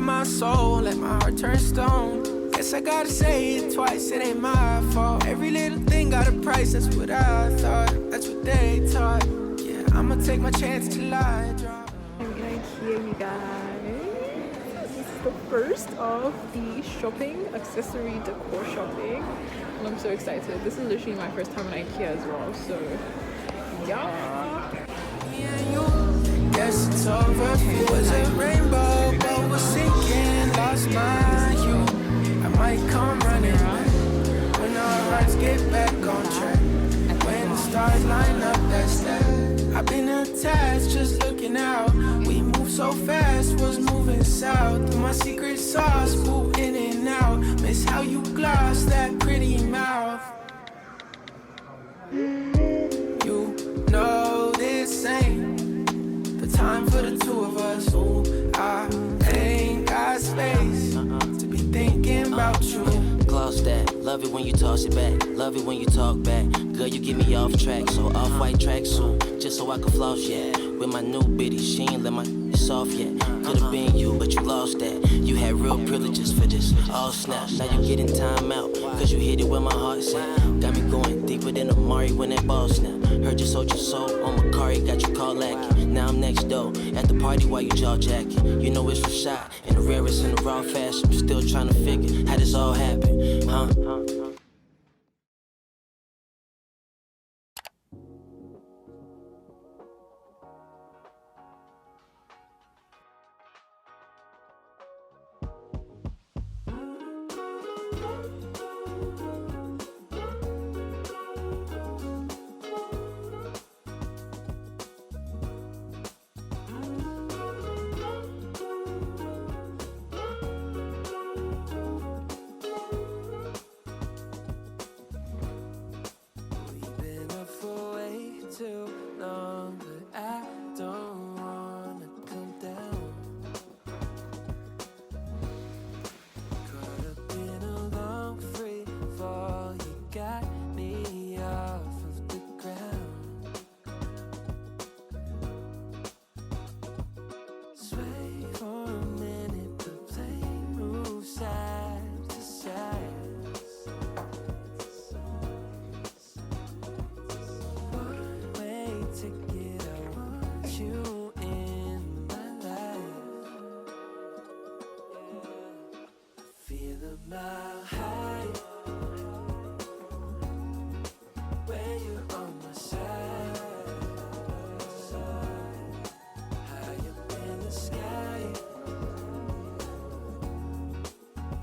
my soul, let my heart turn stone. Guess I gotta say it twice, it ain't my fault. Every little thing got a price, that's what I thought, that's what they taught. Yeah, I'ma take my chance till I drop. I'm in IKEA, you guys. This is the first of the shopping, accessory decor shopping. And I'm so excited. This is literally my first time in IKEA as well, so yeah. Guess it's over. It was a rainbow, but was sinking, lost my hue. I might come running when our hearts get back on track. When the stars line up, that's that. I've been attached, just looking out. We move so fast, was moving south. Through my secret sauce, move in and out. Miss how you gloss that pretty mouth. You know this ain't time for the two of us. Ooh, I ain't got space to be thinking about you. Gloss that, love it when you toss it back, love it when you talk back. Girl, you get me off track, so off-white tracksuit, just so I can floss, yeah. With my new biddy, she ain't let my soft yet. Could've been you, but you lost that. You had real privileges for this, all snap. Now you getting time out, cause you hit it where my heart's at. Got me going deeper than Amari when that ball snap. Heard you sold your soul on Macari, got you call lacking. Now I'm next door, at the party while you jaw jacking. You know it's Rashad, in the rarest and the raw fashion. I'm still trying to figure how this all happened, huh? Too long, but I don't wanna come down. Caught up in a long free fall, you got me off of the ground. Sway for a minute, the plane moves side to side. Ticket, I want you in my life. Feel a mile high when you're on my side. High up in the sky,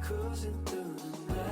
cruising through the night.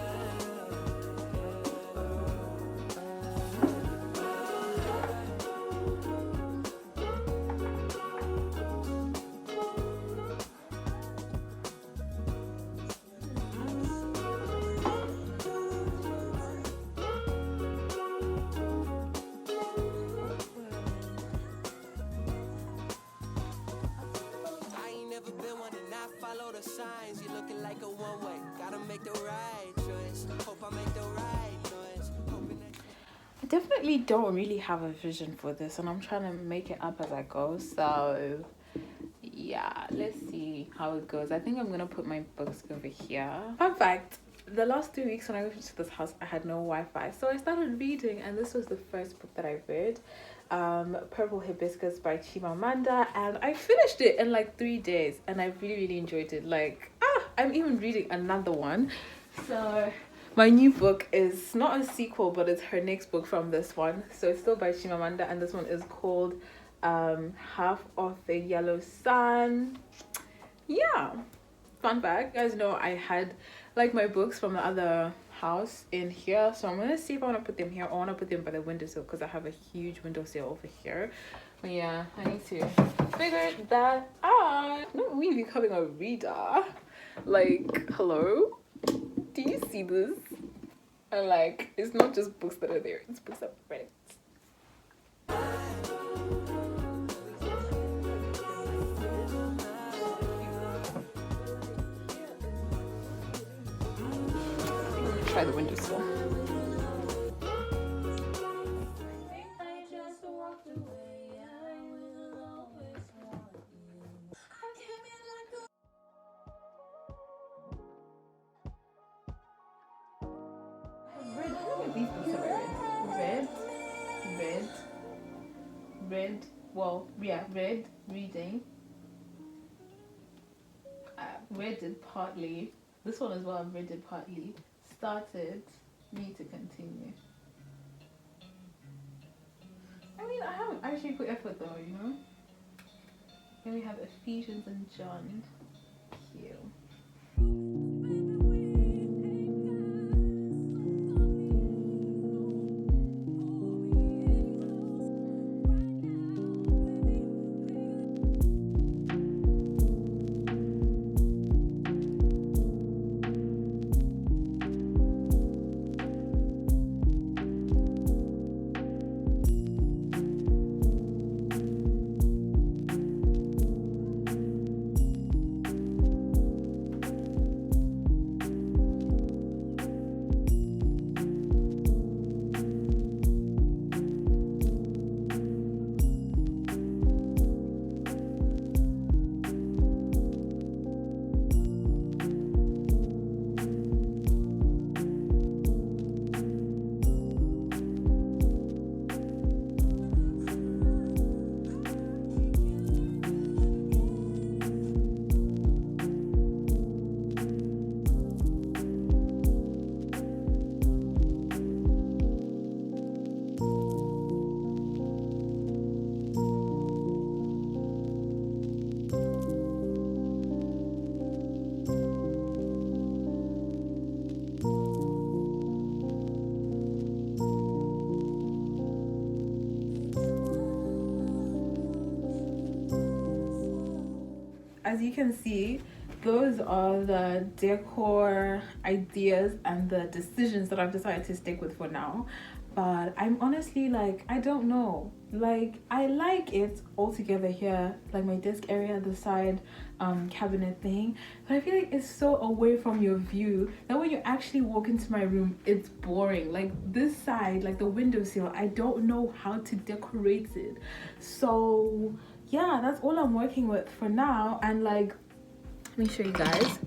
Follow the signs, you're looking like a one-way. Gotta make the right choice. Hope I make the right noise. I definitely don't really have a vision for this, and I'm trying to make it up as I go. So yeah, let's see how it goes. I think I'm gonna put my books over here. Fun fact, the last 3 weeks when I went to this house, I had no Wi-Fi, so I started reading, and this was the first book that I read, Purple Hibiscus by Chimamanda, and I finished it in like 3 days, and I really enjoyed it. Like, I'm even reading another one. So my new book is not a sequel, but it's her next book from this one, so it's still by Chimamanda, and this one is called Half of the Yellow Sun. Yeah, fun fact, you guys know I had like my books from the other house in here, so I'm gonna see if I want to put them here. I want to put them by the windowsill because I have a huge windowsill over here. But yeah, I need to figure that out. I'm not really becoming a reader. Like, hello, do you see this? And like, it's not just books that are there, it's books I've read. Try the windowsill. read, well, yeah, read, reading. I read it partly. This one as well, I've read it partly. Started, need to continue. I mean, I haven't actually put effort though, you know? Then we have Ephesians and John. Cute. As you can see, those are the decor ideas and the decisions that I've decided to stick with for now. But I'm honestly like, I don't know, like I like it all together here, like my desk area, the side cabinet thing, but I feel like it's so away from your view that when you actually walk into my room, it's boring. Like this side, like the windowsill, I don't know how to decorate it. So yeah, that's all I'm working with for now. And like, let me show you guys.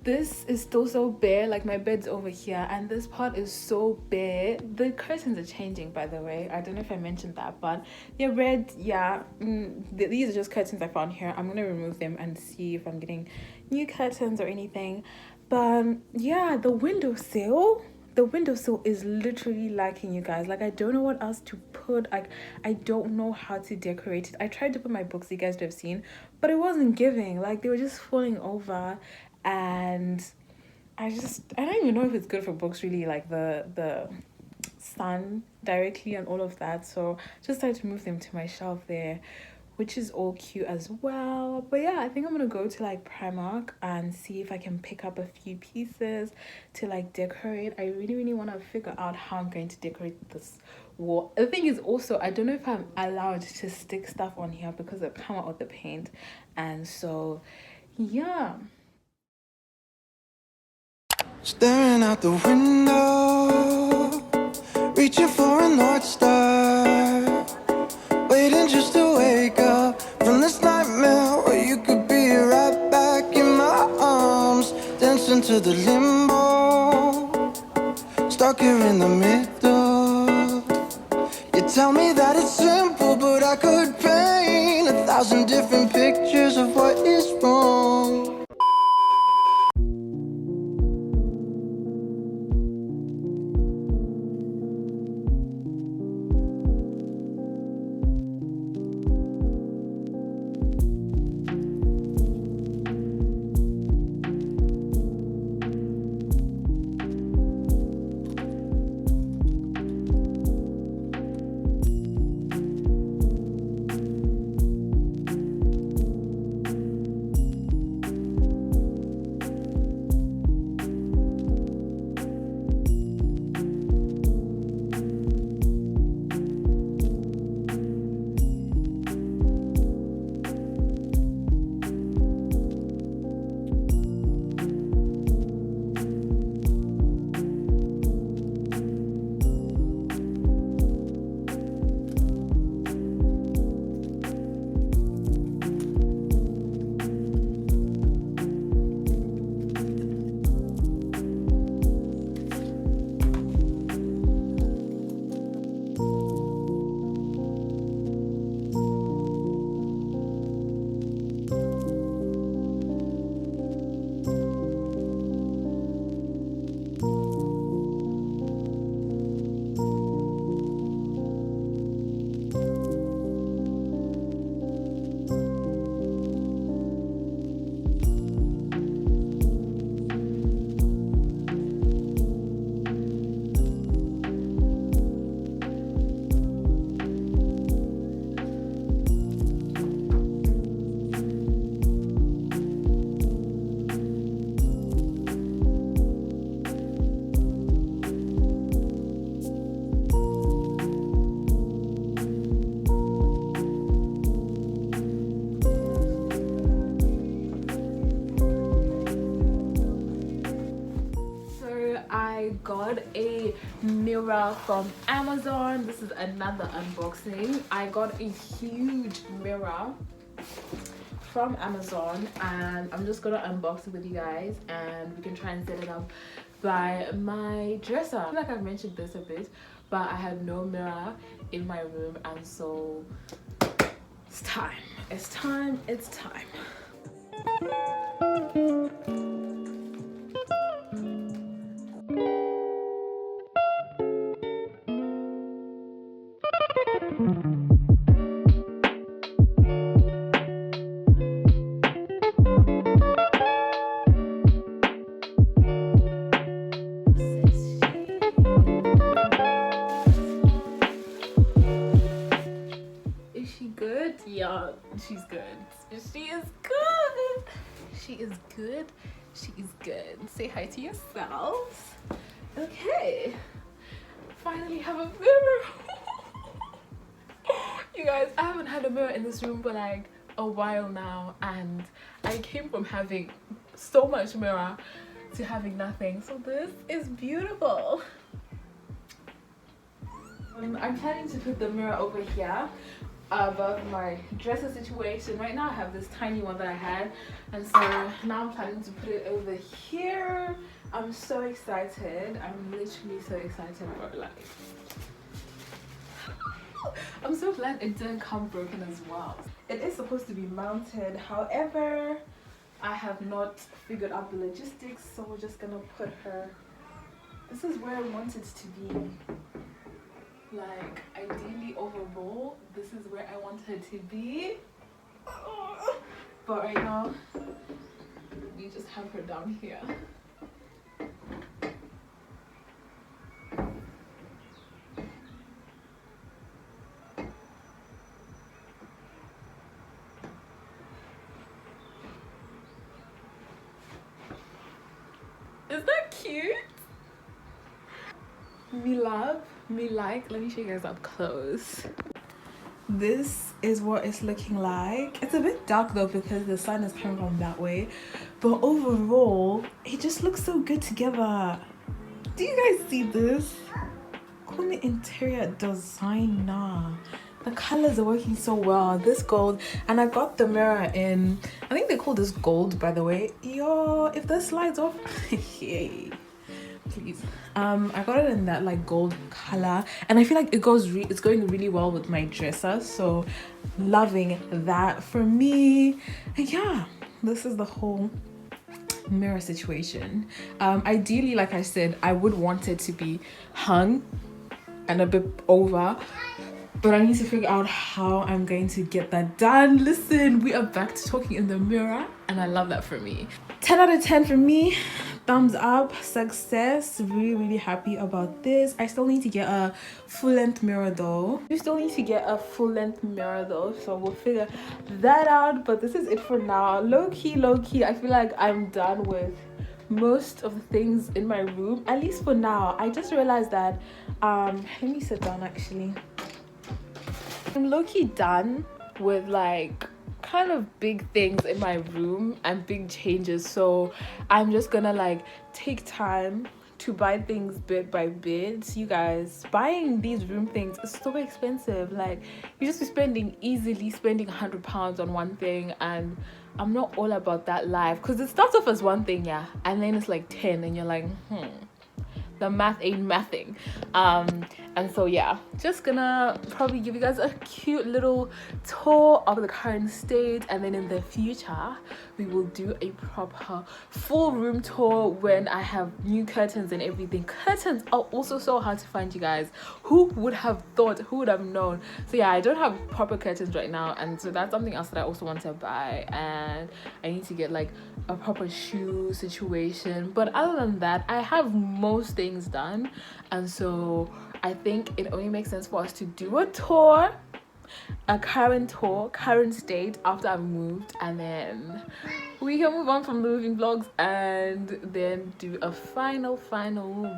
This is still so bare, like my bed's over here and this part is so bare. The curtains are changing, by the way. I don't know if I mentioned that, but they're red. Yeah, these are just curtains I found here. I'm gonna remove them and see if I'm getting new curtains or anything. But yeah, the windowsill is literally lacking, you guys. Like I don't know what else to put. Like I don't know how to decorate it. I tried to put my books, you guys would have seen, but it wasn't giving. Like they were just falling over, and I don't even know if it's good for books really, like the sun directly and all of that. So just tried to move them to my shelf there, which is all cute as well. But yeah, I think I'm gonna go to like Primark and see if I can pick up a few pieces to like decorate. I really want to figure out how I'm going to decorate this wall. The thing is also, I don't know if I'm allowed to stick stuff on here because it'll come out with the paint. And so yeah, Staring out the window, reaching for a North Star, waiting just to wake up from this nightmare where you could be right back in my arms, dancing to the limbo, stuck here in the middle. You tell me that it's simple, but I could paint 1,000 different pictures of what is wrong. I got a mirror from Amazon. This is another unboxing. I got a huge mirror from Amazon and I'm just gonna unbox it with you guys and we can try and set it up by my dresser. I feel like I've mentioned this a bit, but I had no mirror in my room, and so it's time. It's time. It's time. Yeah, she's good. She is good. She is good. She is good. Say hi to yourselves. Okay. Finally have a mirror. You guys, I haven't had a mirror in this room for like a while now, and I came from having so much mirror to having nothing. So this is beautiful. I'm planning to put the mirror over here above my dresser situation. Right now I have this tiny one that I had, and so now I'm planning to put it over here. I'm so excited. I'm literally so excited about life. I'm so glad it didn't come broken as well. It is supposed to be mounted, however I have not figured out the logistics, so we're just gonna put her. This is where I want it to be. Like, ideally overall, this is where I want her to be. But right now, we just have her down here. Is that cute? Me love, me like. Let me show you guys up close. This is what it's looking like. It's a bit dark though because the sun is coming from that way, but overall it just looks so good together. Do you guys see this? Call me interior designer. The colors are working so well. This gold, and I got the mirror in, I think they call this gold, by the way. Yo, if this slides off, yay. Please. I got it in that like gold color, and I feel like it's going really well with my dresser, so loving that for me. And yeah, this is the whole mirror situation. Ideally, like I said, I would want it to be hung and a bit over, but I need to figure out how I'm going to get that done. Listen, we are back to talking in the mirror, and I love that for me. 10 out of 10 for me. Thumbs up, success. Really happy about this. I still need to get a full-length mirror though. So we'll figure that out, but this is it for now. Low-key, I feel like I'm done with most of the things in my room, at least for now. I just realized that let me sit down. Actually, I'm low-key done with like kind of big things in my room and big changes, so I'm just gonna like take time to buy things bit by bit. You guys, buying these room things is so expensive. Like, you just be easily spending £100 on one thing, and I'm not all about that life, because it starts off as one thing, yeah, and then it's like 10 and you're like, the math ain't mathing. And so yeah, just gonna probably give you guys a cute little tour of the current state, and then in the future we will do a proper full room tour when I have new curtains and everything. Curtains are also so hard to find, you guys. Who would have thought? Who would have known? So yeah, I don't have proper curtains right now, and so that's something else that I also want to buy, and I need to get like a proper shoe situation. But other than that, I have most things done, and so I think it only makes sense for us to do a tour, a current state after I've moved, and then we can move on from the moving vlogs and then do a final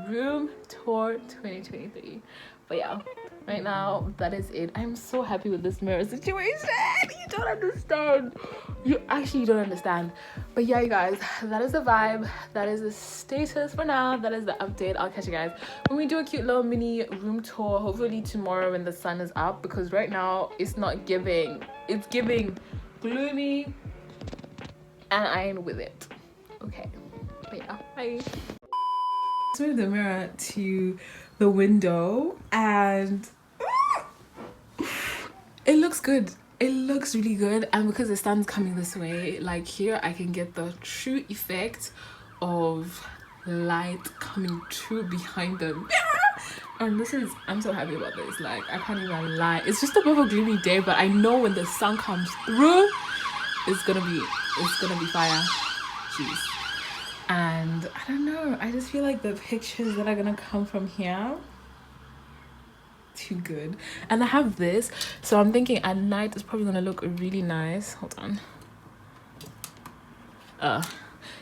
room tour 2023. But yeah, right now, that is it. I'm so happy with this mirror situation. You don't understand. You actually don't understand. But yeah, you guys, that is the vibe. That is the status for now. That is the update. I'll catch you guys when we do a cute little mini room tour, hopefully tomorrow when the sun is up, because right now it's not giving. It's giving gloomy, and I ain't with it. Okay, but yeah, bye. Let's move the mirror to the window, and it looks good. It looks really good, and because the sun's coming this way, like here I can get the true effect of light coming true behind them. And this is, I'm so happy about this. Like, I can't even lie. It's just a bit of a gloomy day, but I know when the sun comes through, it's gonna be fire. Jeez. And I don't know, I just feel like the pictures that are gonna come from here, too good. And I have this, so I'm thinking at night it's probably gonna look really nice. Hold on.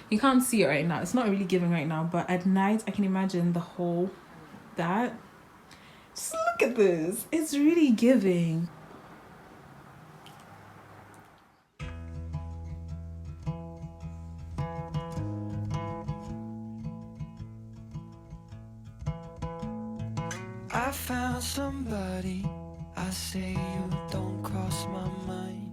You can't see it right now, it's not really giving right now, but at night I can imagine the whole that. Just look at this, it's really giving. I found somebody, I say you don't cross my mind.